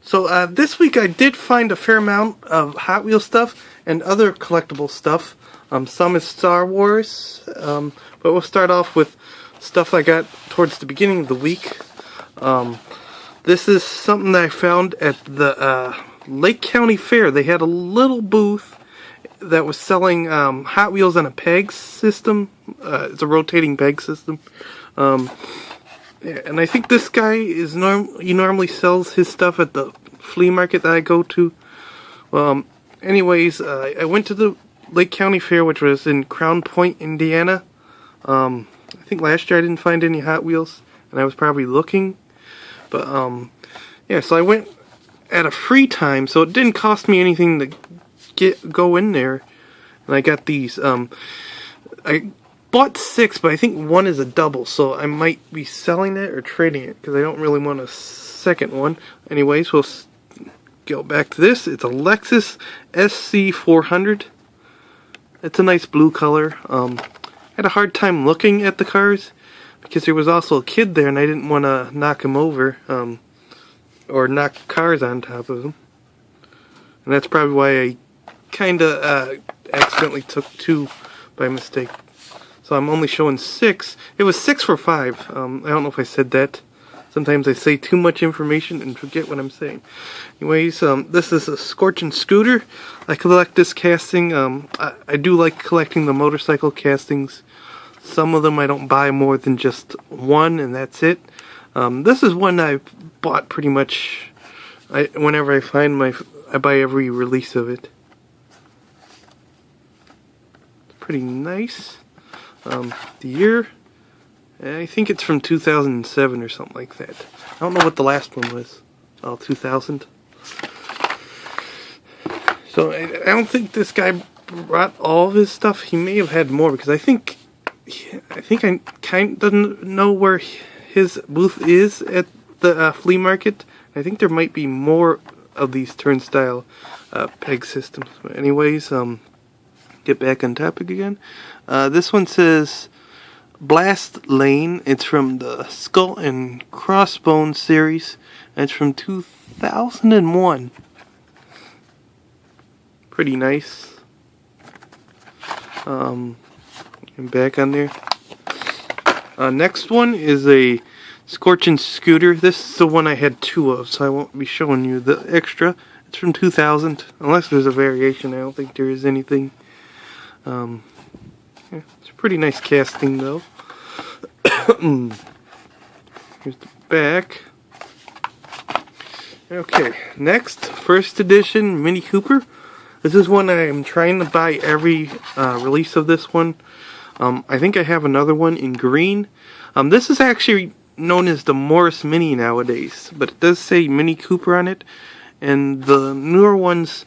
So this week I did find a fair amount of Hot Wheels stuff and other collectible stuff. Some is Star Wars, but we'll start off with stuff I got towards the beginning of the week. This is something that I found at the Lake County Fair. They had a little booth that was selling Hot Wheels on a peg system. It's a rotating peg system. And I think this guy is he normally sells his stuff at the flea market that I go to. Anyways, I went to the Lake County Fair, which was in Crown Point, Indiana. I think last year I didn't find any Hot Wheels, and I was probably looking. But yeah, so I went at a free time, so it didn't cost me anything to go in there. And I got these. I bought 6, but I think one is a double, so I might be selling it or trading it because I don't really want a second one. Anyways, we'll go back to this. It's a Lexus SC400. It's a nice blue color. I had a hard time looking at the cars because there was also a kid there and I didn't want to knock him over or knock cars on top of him. And that's probably why I kind of accidentally took 2 by mistake. So I'm only showing 6. It was 6 for 5. I don't know if I said that. Sometimes I say too much information and forget what I'm saying. Anyways, this is a Scorchin' Scooter. I collect this casting. I do like collecting the motorcycle castings. Some of them I don't buy more than just one, and that's it. This is one I bought pretty much. Whenever I find I buy every release of it. It's pretty nice. The year, I think it's from 2007 or something like that. I don't know what the last one was. Oh, 2000. So I don't think this guy brought all of his stuff. He may have had more because I think I kind of know where his booth is at the flea market. I think there might be more of these turnstile peg systems. But anyways, get back on topic again. This one says Blast Lane. It's from the Skull and Crossbones series. And it's from 2001. Pretty nice. And back on there. Next one is a Scorchin' Scooter. This is the one I had 2 of, so I won't be showing you the extra. It's from 2000. Unless there's a variation, I don't think there is anything. Yeah, it's a pretty nice casting though. Here's the back. Okay, next, first edition Mini Cooper. This is one I'm trying to buy every release of this one. I think I have another one in green. This is actually known as the Morris Mini nowadays, but it does say Mini Cooper on it. And the newer ones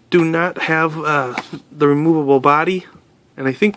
do not have the removable body, and I think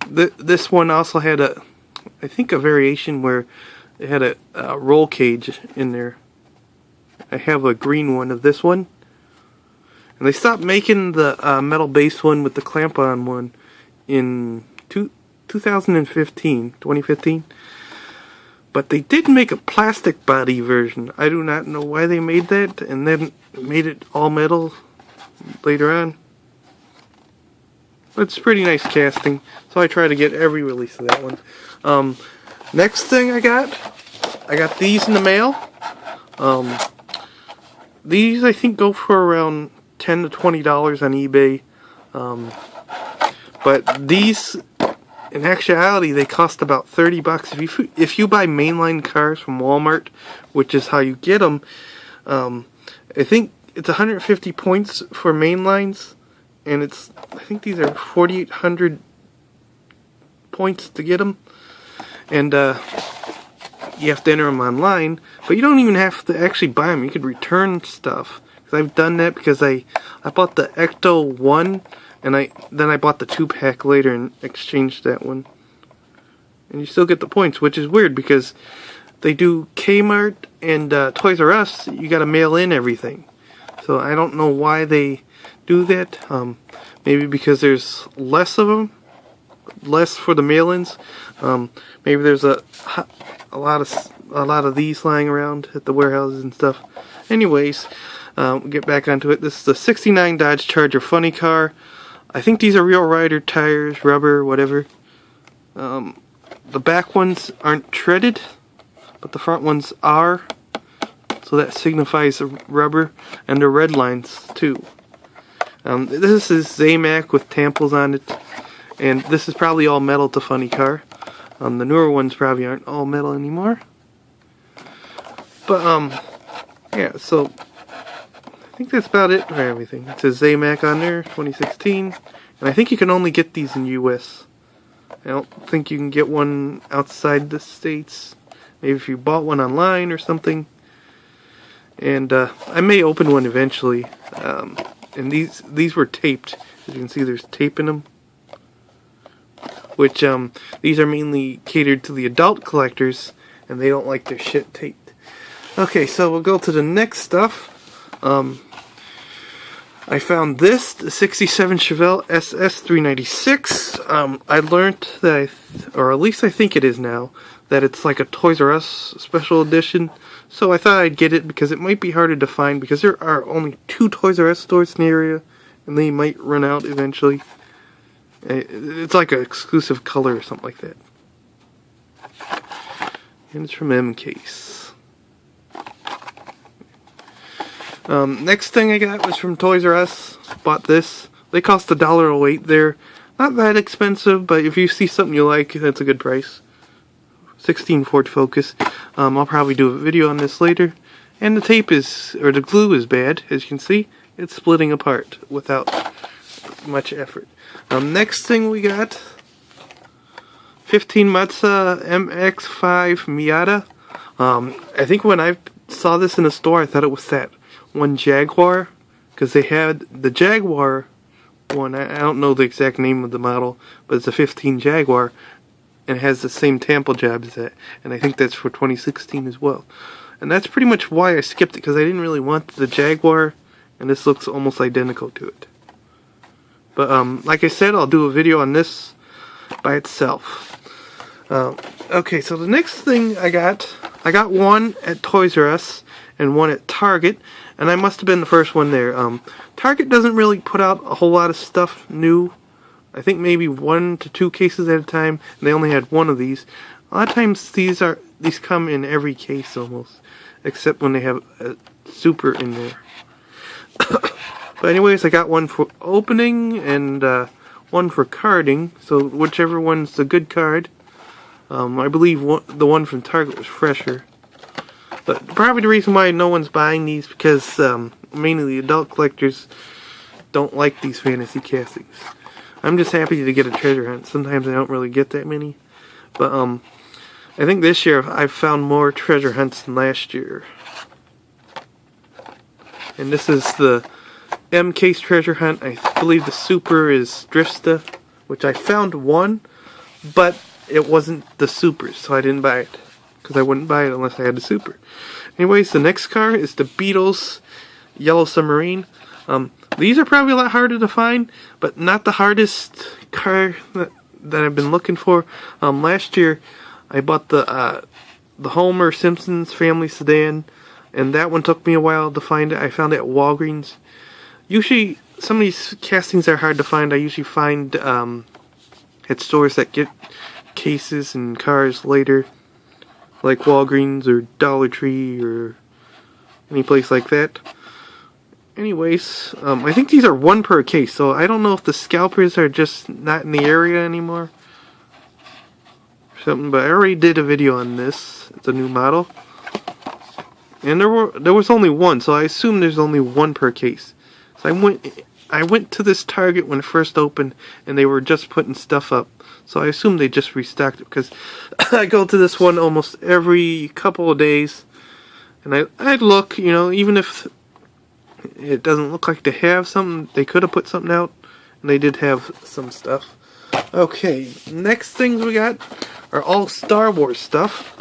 this one also had a variation where it had a roll cage in there. I have a green one of this one, and they stopped making the metal base one with the clamp-on one in 2015. But they did make a plastic body version. I do not know why they made that, and then made it all metal later on. But it's pretty nice casting, so I try to get every release of that one. Next thing I got these in the mail. These I think go for around $10 to $20 on eBay. But these, in actuality, they cost about $30. If you buy mainline cars from Walmart, which is how you get them, I think it's 150 points for mainlines, and I think these are 4,800 points to get them, and you have to enter them online. But you don't even have to actually buy them. You could return stuff. Because I've done that because I bought the Ecto 1. And then I bought the 2-pack later and exchanged that one. And you still get the points, which is weird because they do Kmart and Toys R Us. You got to mail in everything. So I don't know why they do that. Maybe because there's less of them, less for the mail-ins. Maybe there's a lot of a lot of these lying around at the warehouses and stuff. Anyways, we'll get back onto it. This is the 69 Dodge Charger funny car. I think these are real rider tires, rubber, whatever. The back ones aren't treaded, but the front ones are. So that signifies the rubber, and the red lines too. This is Zamac with tamples on it, and this is probably all metal to funny car. The newer ones probably aren't all metal anymore. But yeah, so I think that's about it for everything. It says Zamac on there, 2016, and I think you can only get these in US. I don't think you can get one outside the States. Maybe if you bought one online or something. And I may open one eventually. And these were taped. As you can see, there's tape in them. Which these are mainly catered to the adult collectors, and they don't like their shit taped. Okay, so we'll go to the next stuff. I found this, the 67 Chevelle SS 396. I learned that, or at least I think it is now, that it's like a Toys R Us special edition. So I thought I'd get it because it might be harder to find because there are only 2 Toys R Us stores in the area, and they might run out eventually. It's like an exclusive color or something like that. And it's from M-Case. Next thing I got was from Toys R Us. Bought this. They cost $1.08 there. Not that expensive, but if you see something you like, that's a good price. 16 Ford Focus. I'll probably do a video on this later. And the tape is, or the glue is bad, as you can see. It's splitting apart without much effort. Next thing we got, 15 Mazda MX-5 Miata. I think when I saw this in the store, I thought it was that one Jaguar, because they had the Jaguar one. I don't know the exact name of the model, but it's a 15 Jaguar, and it has the same tampo job as that, and I think that's for 2016 as well. And that's pretty much why I skipped it, because I didn't really want the Jaguar, and this looks almost identical to it. But like I said, I'll do a video on this by itself. Okay, so the next thing I got one at Toys R Us and one at Target, and I must have been the first one there. Target doesn't really put out a whole lot of stuff new. I think maybe 1 to 2 cases at a time, and they only had one of these. A lot of times these come in every case almost, except when they have a super in there. But anyways, I got one for opening and one for carding, so whichever one's the good card. I believe the one from Target was fresher. But probably the reason why no one's buying these because mainly the adult collectors don't like these fantasy castings. I'm just happy to get a treasure hunt. Sometimes I don't really get that many. But I think this year I've found more treasure hunts than last year. And this is the M-Case treasure hunt. I believe the super is Drifta, which I found one, but it wasn't the super, so I didn't buy it. Because I wouldn't buy it unless I had the super. Anyways, the next car is the Beatles Yellow Submarine. These are probably a lot harder to find, but not the hardest car that I've been looking for. Last year, I bought the Homer Simpsons family sedan, and that one took me a while to find it. I found it at Walgreens. Usually, some of these castings are hard to find. I usually find at stores that get cases and cars later, like Walgreens or Dollar Tree or any place like that. Anyways, I think these are 1 per case, so I don't know if the scalpers are just not in the area anymore or something, but I already did a video on this. It's a new model. And there was only one, so I assume there's only 1 per case. So I went to this Target when it first opened, and they were just putting stuff up. So I assume they just restocked it, because I go to this one almost every couple of days. And I'd look, you know, even if it doesn't look like they have something, they could have put something out. And they did have some stuff. Okay, next things we got are all Star Wars stuff.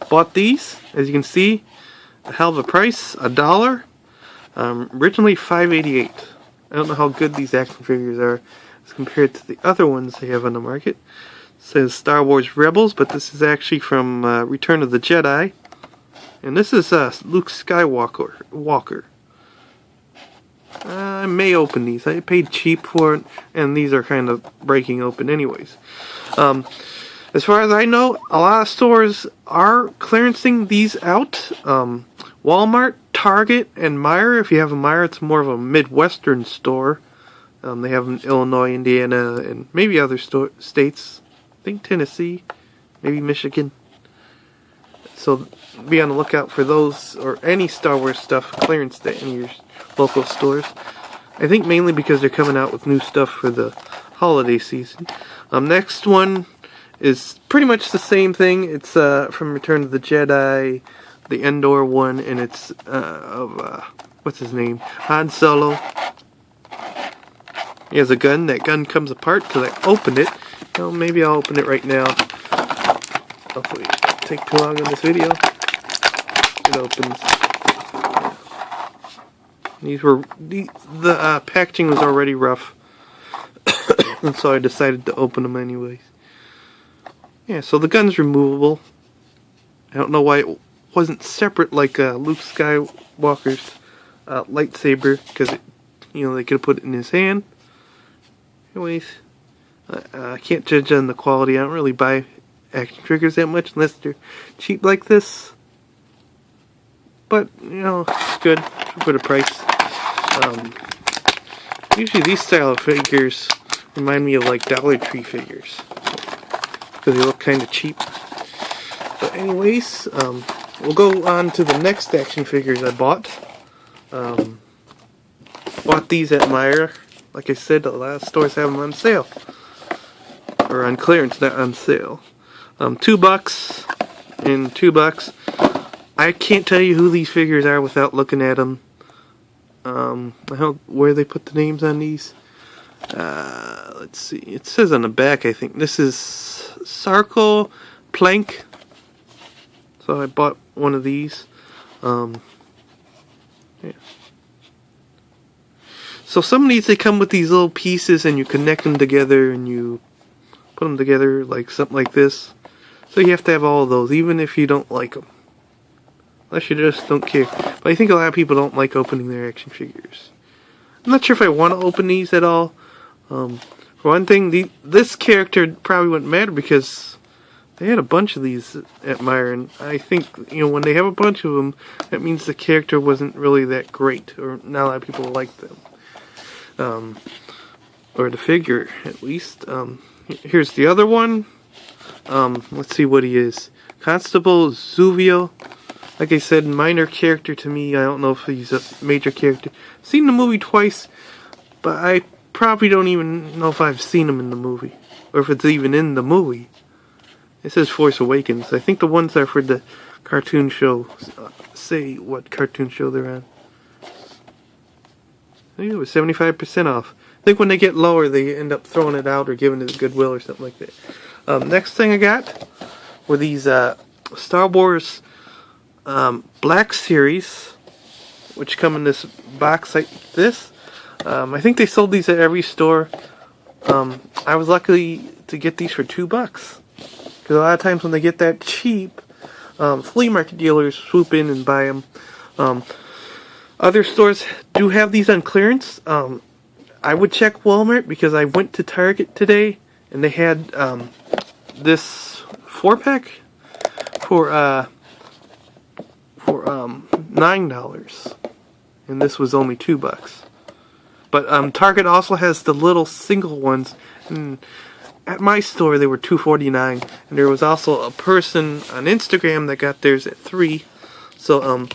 Bought these, as you can see, a hell of a price, $1. Originally $5.88. I don't know how good these action figures are as compared to the other ones they have on the market. says Star Wars Rebels, but this is actually from Return of the Jedi. And this is Luke Skywalker. I may open these. I paid cheap for it, and these are kind of breaking open anyways. As far as I know, a lot of stores are clearancing these out. Walmart, Target, and Meijer. If you have a Meijer, it's more of a Midwestern store. They have them in Illinois, Indiana, and maybe other states. I think Tennessee, maybe Michigan. So be on the lookout for those or any Star Wars stuff clearance day in your local stores. I think mainly because they're coming out with new stuff for the holiday season. Next one is pretty much the same thing. It's from Return of the Jedi, the Endor one, and it's of what's his name? Han Solo. He has a gun. That gun comes apart because I opened it. Well, maybe I'll open it right now. Hopefully it won't take too long on this video. It opens. The packaging was already rough, and so I decided to open them anyways. Yeah, so the gun's removable. I don't know why it wasn't separate like Luke Skywalker's lightsaber, because they could have put it in his hand. Anyways, I can't judge on the quality. I don't really buy action figures that much unless they're cheap like this. But, it's good for the price. Usually these style of figures remind me of like Dollar Tree figures, because they look kind of cheap. But anyways, we'll go on to the next action figures I bought. Bought these at Meijer. Like I said, a lot of stores have them on sale. Or on clearance, not on sale. $2 and $2. I can't tell you who these figures are without looking at them. Where they put the names on these. Let's see. It says on the back, I think. This is Sarko Plank. So I bought one of these. Yeah. So some of these, they come with these little pieces and you connect them together and you put them together like something like this. So you have to have all of those, even if you don't like them. Unless you just don't care. But I think a lot of people don't like opening their action figures. I'm not sure if I want to open these at all. For one thing, this character probably wouldn't matter because they had a bunch of these at Meijer, and I think, when they have a bunch of them, that means the character wasn't really that great, or not a lot of people like them. Or the figure, at least. Here's the other one. Let's see what he is. Constable Zuvio. Like I said, minor character to me. I don't know if he's a major character. I've seen the movie twice, but I probably don't even know if I've seen him in the movie, or if it's even in the movie. It says Force Awakens. I think the ones are for the cartoon show. Say what cartoon show they're on. I think it was 75% off. I think when they get lower, they end up throwing it out or giving it to Goodwill or something like that. Next thing I got were these Star Wars Black Series, which come in this box like this. I think they sold these at every store. I was lucky to get these for $2. Because a lot of times when they get that cheap, flea market dealers swoop in and buy them. Other stores do have these on clearance. I would check Walmart because I went to Target today and they had this 4-pack for $9, and this was only $2. But Target also has the little single ones, and at my store they were $2.49, and there was also a person on Instagram that got theirs at $3. So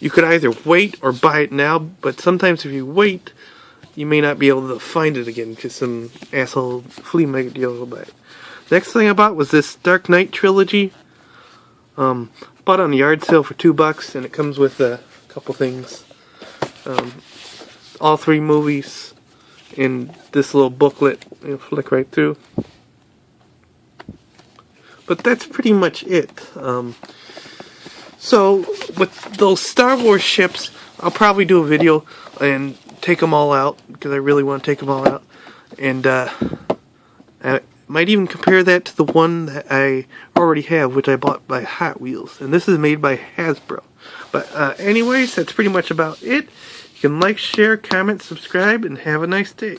you could either wait or buy it now, but sometimes if you wait, you may not be able to find it again because some asshole flea market dealer will buy it. Next thing I bought was this Dark Knight trilogy. Bought on the yard sale for $2, and it comes with a couple things. All 3 movies in this little booklet. You'll flick right through. But that's pretty much it. So, with those Star Wars ships, I'll probably do a video and take them all out, because I really want to take them all out. And Might even compare that to the one that I already have, which I bought by Hot Wheels. And this is made by Hasbro. But anyways, that's pretty much about it. You can like, share, comment, subscribe, and have a nice day.